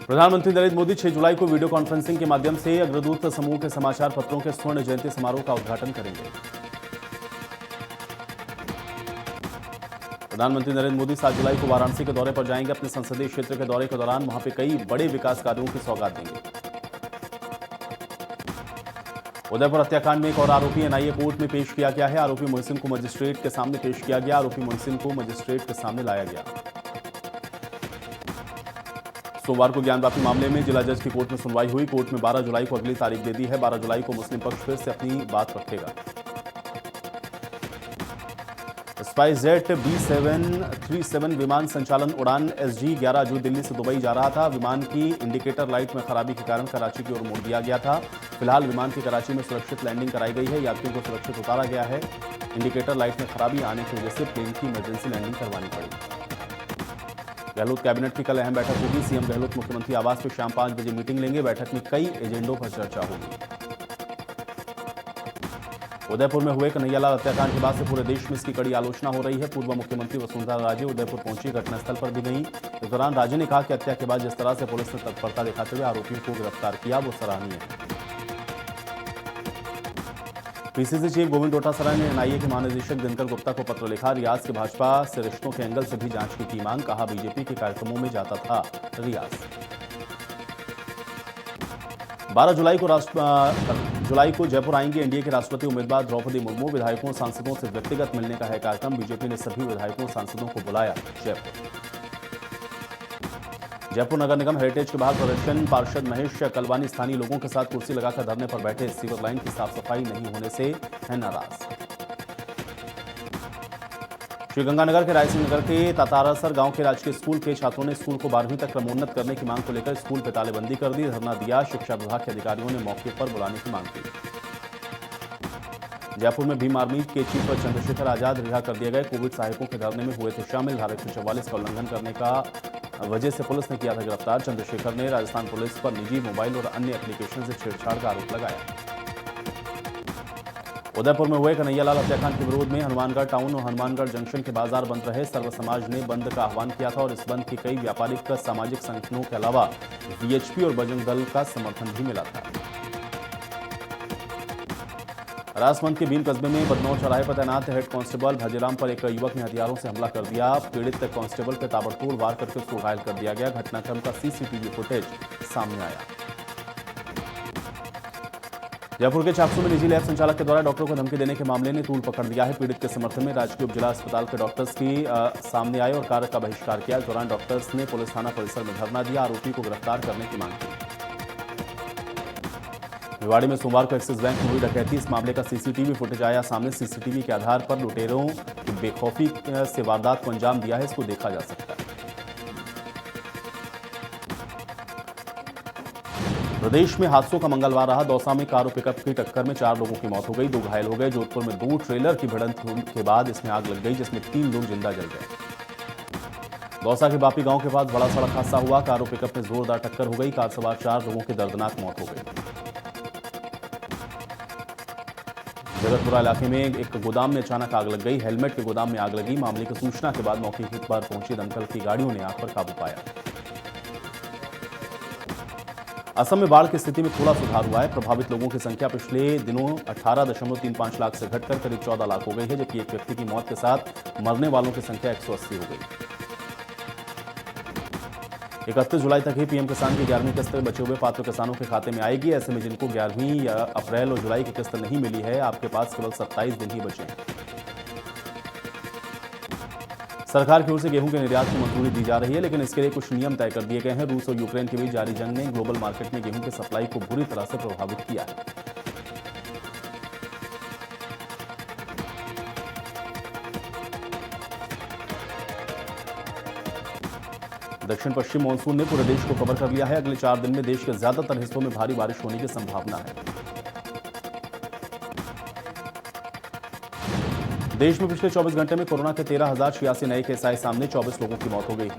प्रधानमंत्री नरेंद्र मोदी 6 जुलाई को video conferencing के माध्यम से अग्रदूत समूह के समाचार पत्रों के स्वर्ण जयंती समारोह का उद्घाटन करेंगे। प्रधानमंत्री नरेंद्र मोदी 7 जुलाई को वाराणसी के दौरे पर जाएंगे। अपने संसदीय क्षेत्र के दौरे के दौरान वहां पे कई बड़े विकास कार्यों की सौगात देंगे। उदयपुर हत्याकांड में एक और आरोपी एनआईए कोर्ट में पेश किया गया है। आरोपी मोहसिन को मजिस्ट्रेट के सामने पेश किया गया। आरोपी मोहसिन को मजिस्ट्रेट के सामने लाया गया। सोमवार को ज्ञान वापी मामले में जिला जज की कोर्ट में सुनवाई हुई। कोर्ट में 12 जुलाई को अगली तारीख दे दी है। 12 जुलाई को मुस्लिम पक्ष फिर से अपनी बात रखेगा। स्पाइसजेट B737 विमान संचालन उड़ान SG-11 जो दिल्ली से दुबई जा रहा था। विमान की इंडिकेटर लाइट में खराबी के कारण कराची की ओर मोड़ दिया गया था। फिलहाल विमान की कराची में सुरक्षित लैंडिंग कराई गई है। यात्रियों को सुरक्षित उतारा गया है। इंडिकेटर लाइट में खराबी आने की वजह से प्लेन की इमरजेंसी लैंडिंग करवानी पड़ी। गहलोत कैबिनेट की कल अहम बैठक होगी। सीएम गहलोत मुख्यमंत्री आवास में शाम 5 बजे मीटिंग लेंगे। बैठक में कई एजेंडों पर चर्चा होगी। उदयपुर में हुए कन्हैयालाल हत्याकांड के बाद से पूरे देश में इसकी कड़ी आलोचना हो रही है। पूर्व मुख्यमंत्री वसुंधरा राजे उदयपुर पहुंची, घटनास्थल पर भी गई। इस दौरान राजे ने कहा कि हत्या के बाद जिस तरह से पुलिस ने तत्परता दिखाते हुए आरोपियों को गिरफ्तार किया वो सराहनीय है। पीसीसी चीफ गोविंद डोटासरा ने एनआईए के महानिदेशक दिनकर गुप्ता को पत्र लिखा। रियाज के भाजपा से रिश्तों के एंगल से भी जांच की मांग। कहा बीजेपी के कार्यक्रमों में जाता था रियाज। 12 जुलाई को जयपुर आएंगे एनडीए के राष्ट्रपति उम्मीदवार द्रौपदी मुर्मू। विधायकों सांसदों से व्यक्तिगत मिलने का है कार्यक्रम। बीजेपी ने सभी विधायकों सांसदों को बुलाया जयपुर नगर निगम हेरिटेज के बाहर प्रदर्शन। पार्षद महेश कलवानी स्थानीय लोगों के साथ कुर्सी लगाकर धरने पर बैठे। सीवर लाइन की साफ सफाई नहीं होने से है नाराज। श्रीगंगानगर के रायसिंह नगर के तातारासर गांव के राजकीय स्कूल के छात्रों ने स्कूल को 12वीं तक क्रमोन्नत करने की मांग को लेकर स्कूल पर तालेबंदी कर दी, धरना दिया। शिक्षा विभाग के अधिकारियों ने मौके पर बुलाने की मांग की। जयपुर में भीम आर्मी के चीफ चंद्रशेखर आजाद रिहा कर दिए गए। कोविड सहायकों के धरने में हुए थे शामिल। धारा 144 का उल्लंघन करने का वजह से पुलिस ने किया था गिरफ्तार। चंद्रशेखर ने राजस्थान पुलिस पर निजी मोबाइल और अन्य एप्लीकेशन से छेड़छाड़ का आरोप लगाया। उदयपुर में हुए कन्हैयालाल हत्याकांड के विरोध में हनुमानगढ़ टाउन और हनुमानगढ़ जंक्शन के बाजार बंद रहे। सर्व समाज ने बंद का आह्वान किया था और इस बंद के कई व्यापारिक सामाजिक संगठनों के अलावा वीएचपी और बजरंग दल का समर्थन भी मिला था। राजसमंद के भीम कस्बे में बदनौर चौराहे पर तैनात हेड कांस्टेबल भाजीराम पर एक युवक ने हथियारों से हमला कर दिया। पीड़ित कांस्टेबल पर ताबड़तोड़ वार करके उसको घायल कर दिया गया। घटनाक्रम का सीसीटीवी फुटेज सामने आया। जयपुर के चाकसू में निजी लैब संचालक के द्वारा डॉक्टरों को धमकी देने के मामले ने तूल पकड़ लिया है। पीड़ित के समर्थन में राजकीय उप जिला अस्पताल के डॉक्टर्स की सामने आए और कार्य का बहिष्कार किया। इस दौरान डॉक्टर्स ने पुलिस थाना परिसर में धरना दिया। आरोपी को गिरफ्तार करने की मांग की। भिवाड़ी में सोमवार को एक्सिस बैंक में हुई डकैती। इस मामले का सीसीटीवी फुटेज आया सामने। सीसीटीवी के आधार पर लुटेरों की बेखौफी से वारदात को अंजाम दिया है, इसको देखा जा सकता है। प्रदेश में हादसों का मंगलवार रहा। दौसा में कार और पिकअप की टक्कर में 4 लोगों की मौत हो गई, 2 घायल हो गए। जोधपुर में 2 ट्रेलर की भिड़ंत के बाद इसमें आग लग गई, जिसमें 3 लोग जिंदा जल गए। दौसा के बापी गांव के पास बड़ा सड़क हादसा हुआ। कार और पिकअप में जोरदार टक्कर हो गई। कार सवार 4 लोगों की दर्दनाक मौत हो गई। जगतपुरा इलाके में एक गोदाम में अचानक आग लग गई। हेलमेट के गोदाम में आग लगी। मामले की सूचना के बाद मौके पर पहुंची दमकल की गाड़ियों ने आग पर काबू पाया। असम में बाढ़ की स्थिति में थोड़ा सुधार हुआ है। प्रभावित लोगों की संख्या पिछले दिनों 18.35 लाख से घटकर करीब 14 लाख हो गई है, जबकि एक व्यक्ति की मौत के साथ मरने वालों की संख्या 180 हो गई। 31 जुलाई तक ही पीएम किसान की 11वीं किस्त बचे हुए पात्र किसानों के खाते में आएगी। ऐसे में जिनको 11वीं या अप्रैल और जुलाई की किस्त नहीं मिली है, आपके पास केवल 27 दिन ही बचे हैं। सरकार की ओर से गेहूं के निर्यात की मंजूरी दी जा रही है, लेकिन इसके लिए कुछ नियम तय कर दिए गए हैं। रूस और यूक्रेन के बीच जारी जंग ने ग्लोबल मार्केट में गेहूं की सप्लाई को बुरी तरह से प्रभावित किया है। दक्षिण पश्चिम मानसून ने पूरे देश को कवर कर लिया है। अगले 4 दिन में देश के ज्यादातर हिस्सों में भारी बारिश होने की संभावना है। देश में पिछले 24 घंटे में कोरोना के 13,086 नए केस आए सामने। 24 लोगों की मौत हो गई।